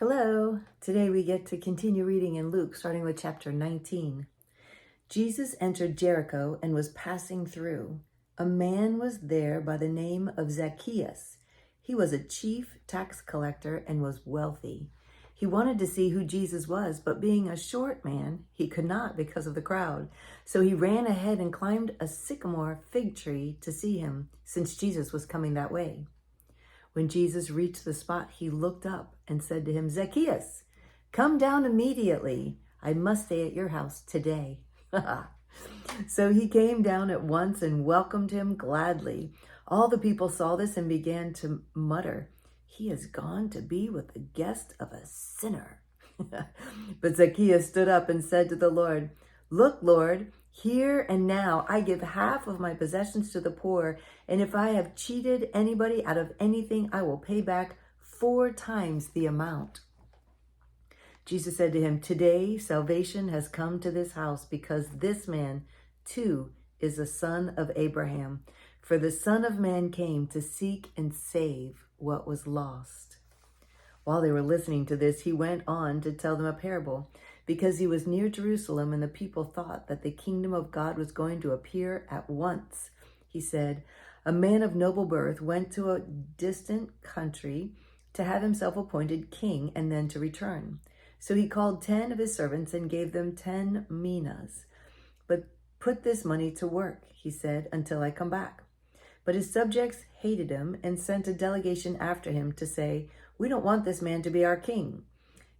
Hello. Today we get to continue reading in Luke, starting with chapter 19. Jesus entered Jericho and was passing through. A man was there by the name of Zacchaeus. He was a chief tax collector and was wealthy. He wanted to see who Jesus was, but being a short man, he could not because of the crowd. So he ran ahead and climbed a sycamore fig tree to see him, since Jesus was coming that way. When Jesus reached the spot, he looked up and said to him, "Zacchaeus, come down immediately. I must stay at your house today." So he came down at once and welcomed him gladly. All the people saw this and began to mutter, "He has gone to be with the guest of a sinner." But Zacchaeus stood up and said to the Lord, "Look, Lord, here and now I give half of my possessions to the poor, and if I have cheated anybody out of anything, I will pay back 4 times the amount." Jesus said to him, "Today salvation has come to this house, because this man too is a son of Abraham. For the Son of Man came to seek and save what was lost." While they were listening to this, he went on to tell them a parable, because he was near Jerusalem and the people thought that the kingdom of God was going to appear at once. He said, "A man of noble birth went to a distant country to have himself appointed king and then to return. So he called 10 of his servants and gave them 10 minas. But put this money to work, he said, until I come back. But his subjects hated him and sent a delegation after him to say, 'We don't want this man to be our king.'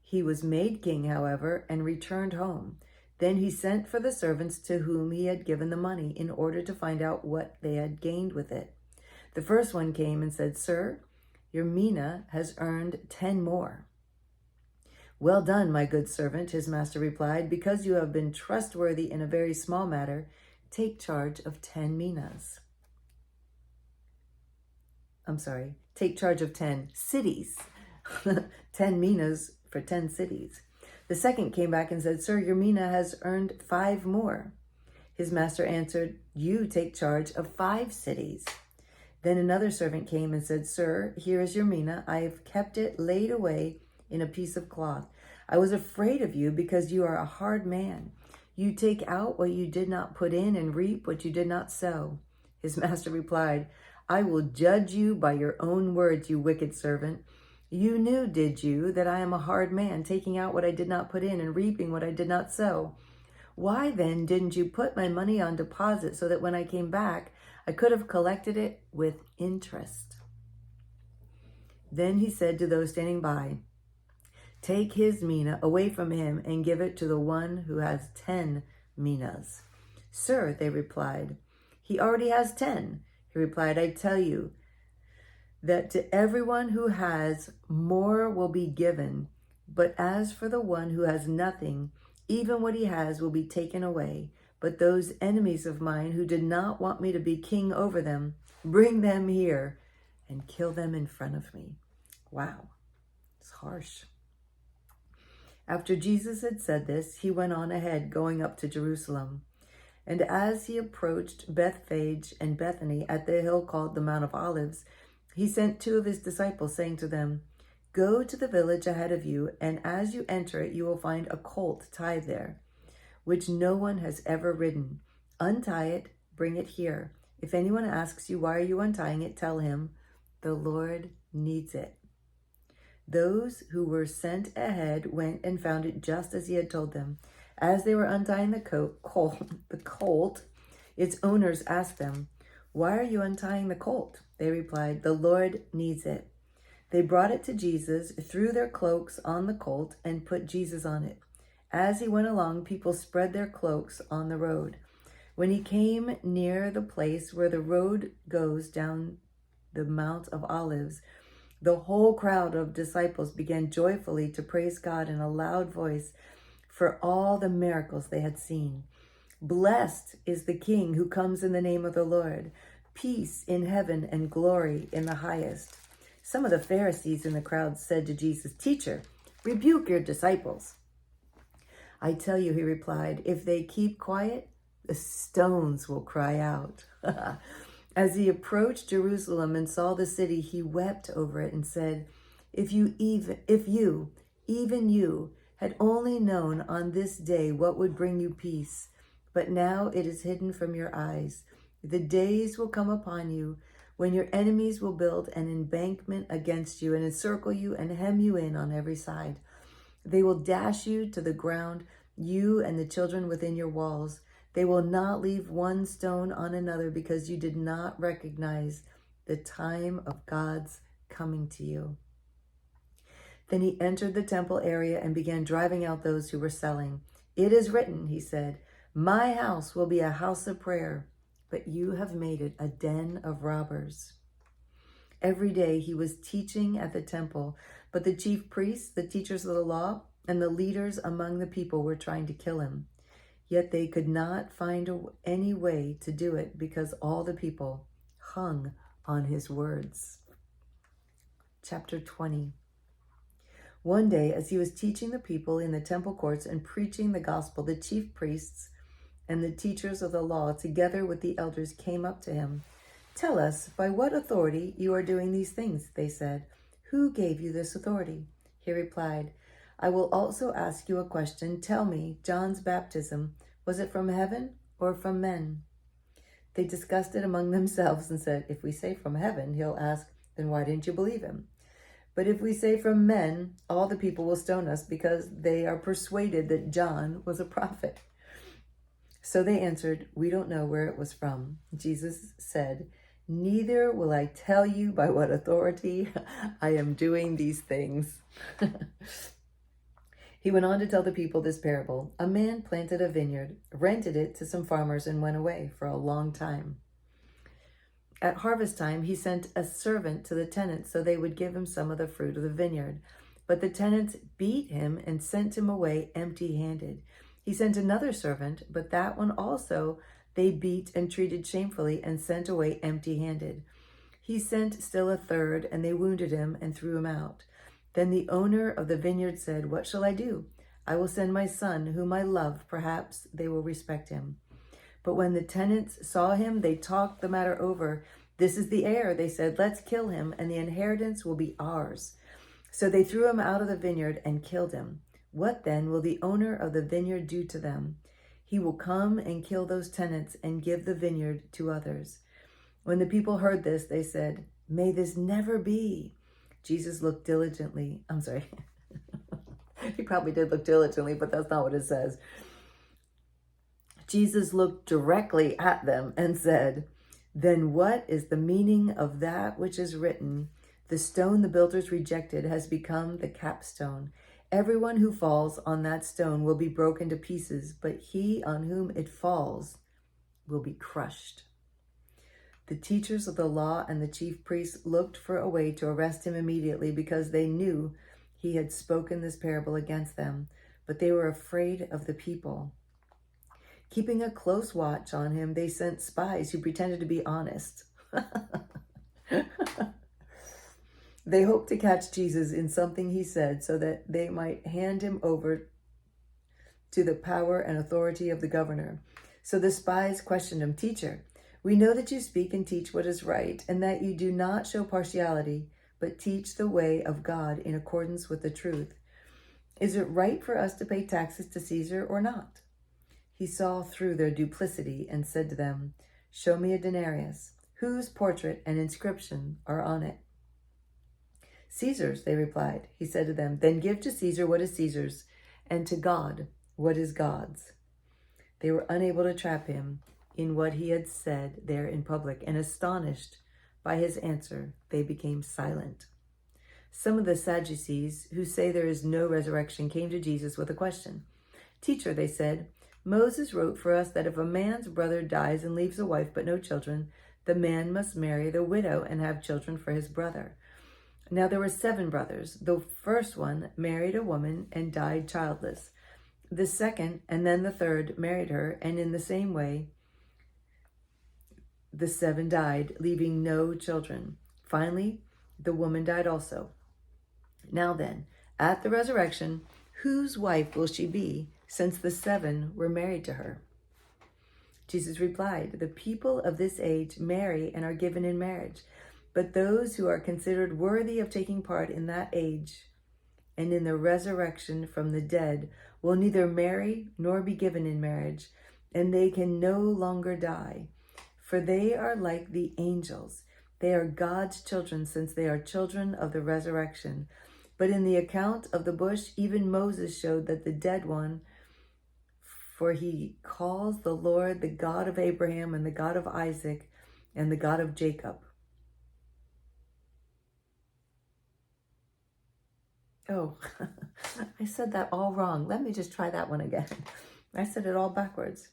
He was made king, however, and returned home. Then he sent for the servants to whom he had given the money in order to find out what they had gained with it. The first one came and said, 'Sir, your mina has earned 10 more. "Well done, my good servant," his master replied. "Because you have been trustworthy in a very small matter, take charge of 10 minas." Take charge of 10 cities. 10 minas for 10 cities. The second came back and said, "Sir, your mina has earned 5 more. His master answered, "You take charge of 5 cities." Then another servant came and said, "Sir, here is your mina. I have kept it laid away in a piece of cloth. I was afraid of you because you are a hard man. You take out what you did not put in and reap what you did not sow." His master replied, "I will judge you by your own words, you wicked servant. You knew, did you, that I am a hard man, taking out what I did not put in and reaping what I did not sow? Why then didn't you put my money on deposit so that when I came back, I could have collected it with interest?" Then he said to those standing by, "Take his mina away from him and give it to the one who has 10 minas." "Sir," they replied, "he already has 10. He replied, "I tell you that to everyone who has, more will be given. But as for the one who has nothing, even what he has will be taken away. But those enemies of mine who did not want me to be king over them, bring them here and kill them in front of me." Wow, it's harsh. After Jesus had said this, he went on ahead, going up to Jerusalem. And as he approached Bethphage and Bethany at the hill called the Mount of Olives, he sent 2 of his disciples, saying to them, "Go to the village ahead of you, and as you enter it, you will find a colt tied there, which no one has ever ridden. Untie it, bring it here. If anyone asks you, 'Why are you untying it?' tell him, 'The Lord needs it.'" Those who were sent ahead went and found it just as he had told them. As they were untying the colt, its owners asked them, "Why are you untying the colt?" They replied, "The Lord needs it." They brought it to Jesus, threw their cloaks on the colt, and put Jesus on it. As he went along, people spread their cloaks on the road. When he came near the place where the road goes down the Mount of Olives, the whole crowd of disciples began joyfully to praise God in a loud voice for all the miracles they had seen. "Blessed is the King who comes in the name of the Lord. Peace in heaven and glory in the highest." Some of the Pharisees in the crowd said to Jesus, "Teacher, rebuke your disciples." "I tell you," he replied, "if they keep quiet, the stones will cry out." As he approached Jerusalem and saw the city, he wept over it and said, if you, Even you had only known on this day what would bring you peace, but now it is hidden from your eyes. The days will come upon you when your enemies will build an embankment against you and encircle you and hem you in on every side. They will dash you to the ground, you and the children within your walls. They will not leave one stone on another because you did not recognize the time of God's coming to you. Then he entered the temple area and began driving out those who were selling. It is written, he said, my house will be a house of prayer, but you have made it a den of robbers. Every day he was teaching at the temple, but the chief priests, the teachers of the law, and the leaders among the people were trying to kill him. Yet they could not find any way to do it because all the people hung on his words. Chapter 20. One day, as he was teaching the people in the temple courts and preaching the gospel, the chief priests and the teachers of the law, together with the elders, came up to him. Tell us, by what authority you are doing these things, they said. Who gave you this authority? He replied, I will also ask you a question. Tell me, John's baptism, was it from heaven or from men? They discussed it among themselves and said, if we say from heaven, he'll ask, then why didn't you believe him? But if we say from men, all the people will stone us because they are persuaded that John was a prophet. So they answered, we don't know where it was from. Jesus said, neither will I tell you by what authority I am doing these things. He went on to tell the people this parable. A man planted a vineyard, rented it to some farmers, and went away for a long time. At harvest time, he sent a servant to the tenants so they would give him some of the fruit of the vineyard. But the tenants beat him and sent him away empty-handed. He sent another servant, but that one also they beat and treated shamefully and sent away empty-handed. He sent still a third, and they wounded him and threw him out. Then the owner of the vineyard said, what shall I do? I will send my son, whom I love. Perhaps they will respect him. But when the tenants saw him, they talked the matter over. This is the heir, they said. Let's kill him, and the inheritance will be ours. So they threw him out of the vineyard and killed him. What then will the owner of the vineyard do to them? He will come and kill those tenants and give the vineyard to others. When the people heard this, they said, may this never be. Jesus looked diligently. He probably did look diligently, but that's not what it says. Jesus looked directly at them and said, then what is the meaning of that which is written? The stone the builders rejected has become the capstone. Everyone who falls on that stone will be broken to pieces, but he on whom it falls will be crushed. The teachers of the law and the chief priests looked for a way to arrest him immediately because they knew he had spoken this parable against them, but they were afraid of the people. Keeping a close watch on him, they sent spies who pretended to be honest. They hoped to catch Jesus in something he said so that they might hand him over to the power and authority of the governor. So the spies questioned him, Teacher, we know that you speak and teach what is right, and that you do not show partiality, but teach the way of God in accordance with the truth. Is it right for us to pay taxes to Caesar or not? He saw through their duplicity and said to them, show me a denarius. Whose portrait and inscription are on it? Caesar's, they replied. He said to them, then give to Caesar what is Caesar's, and to God what is God's. They were unable to trap him in what he had said there in public, and astonished by his answer, they became silent. Some of the Sadducees, who say there is no resurrection, came to Jesus with a question. Teacher, they said, Moses wrote for us that if a man's brother dies and leaves a wife but no children, the man must marry the widow and have children for his brother. Now there were 7 brothers. The first one married a woman and died childless. The second and then the third married her, and in the same way, the 7 died, leaving no children. Finally, the woman died also. Now then, at the resurrection, whose wife will she be, since the 7 were married to her? Jesus replied, the people of this age marry and are given in marriage, but those who are considered worthy of taking part in that age and in the resurrection from the dead will neither marry nor be given in marriage, and they can no longer die, for they are like the angels. They are God's children, since they are children of the resurrection. But in the account of the bush, even Moses showed that the dead one, for he calls the Lord the God of Abraham and the God of Isaac and the God of Jacob. Oh, I said that all wrong. Let me just try that one again. I said it all backwards.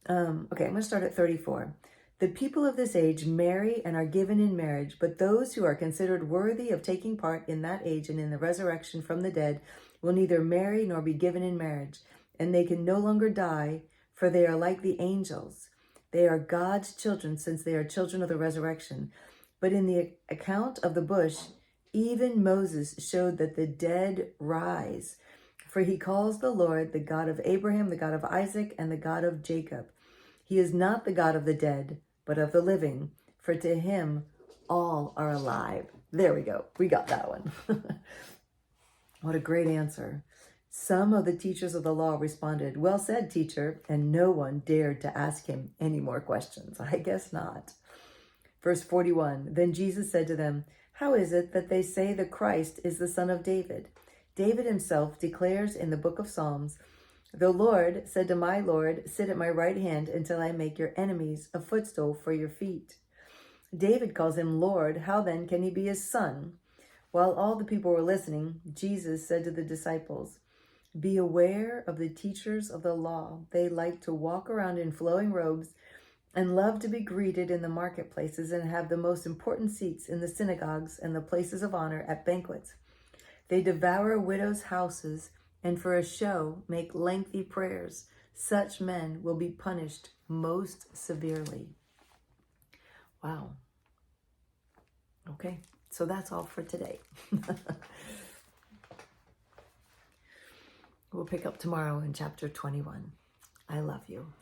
Okay, I'm going to start at 34. The people of this age marry and are given in marriage, but those who are considered worthy of taking part in that age and in the resurrection from the dead will neither marry nor be given in marriage, and they can no longer die, for they are like the angels. They are God's children, since they are children of the resurrection. But in the account of the bush, even Moses showed that the dead rise, for he calls the Lord the God of Abraham, the God of Isaac, and the God of Jacob. He is not the God of the dead, but of the living, for to him all are alive. There we go. We got that one. What a great answer. Some of the teachers of the law responded, "Well said, teacher," and no one dared to ask him any more questions. I guess not. Verse 41, then Jesus said to them, "How is it that they say the Christ is the son of David? David himself declares in the book of Psalms, 'The Lord said to my Lord, sit at my right hand until I make your enemies a footstool for your feet.' David calls him Lord. How then can he be his son?" While all the people were listening, Jesus said to the disciples, "Be aware of the teachers of the law. They like to walk around in flowing robes and love to be greeted in the marketplaces and have the most important seats in the synagogues and the places of honor at banquets. They devour widows' houses and for a show make lengthy prayers. Such men will be punished most severely." Wow. Okay, so that's all for today. We'll pick up tomorrow in chapter 21. I love you.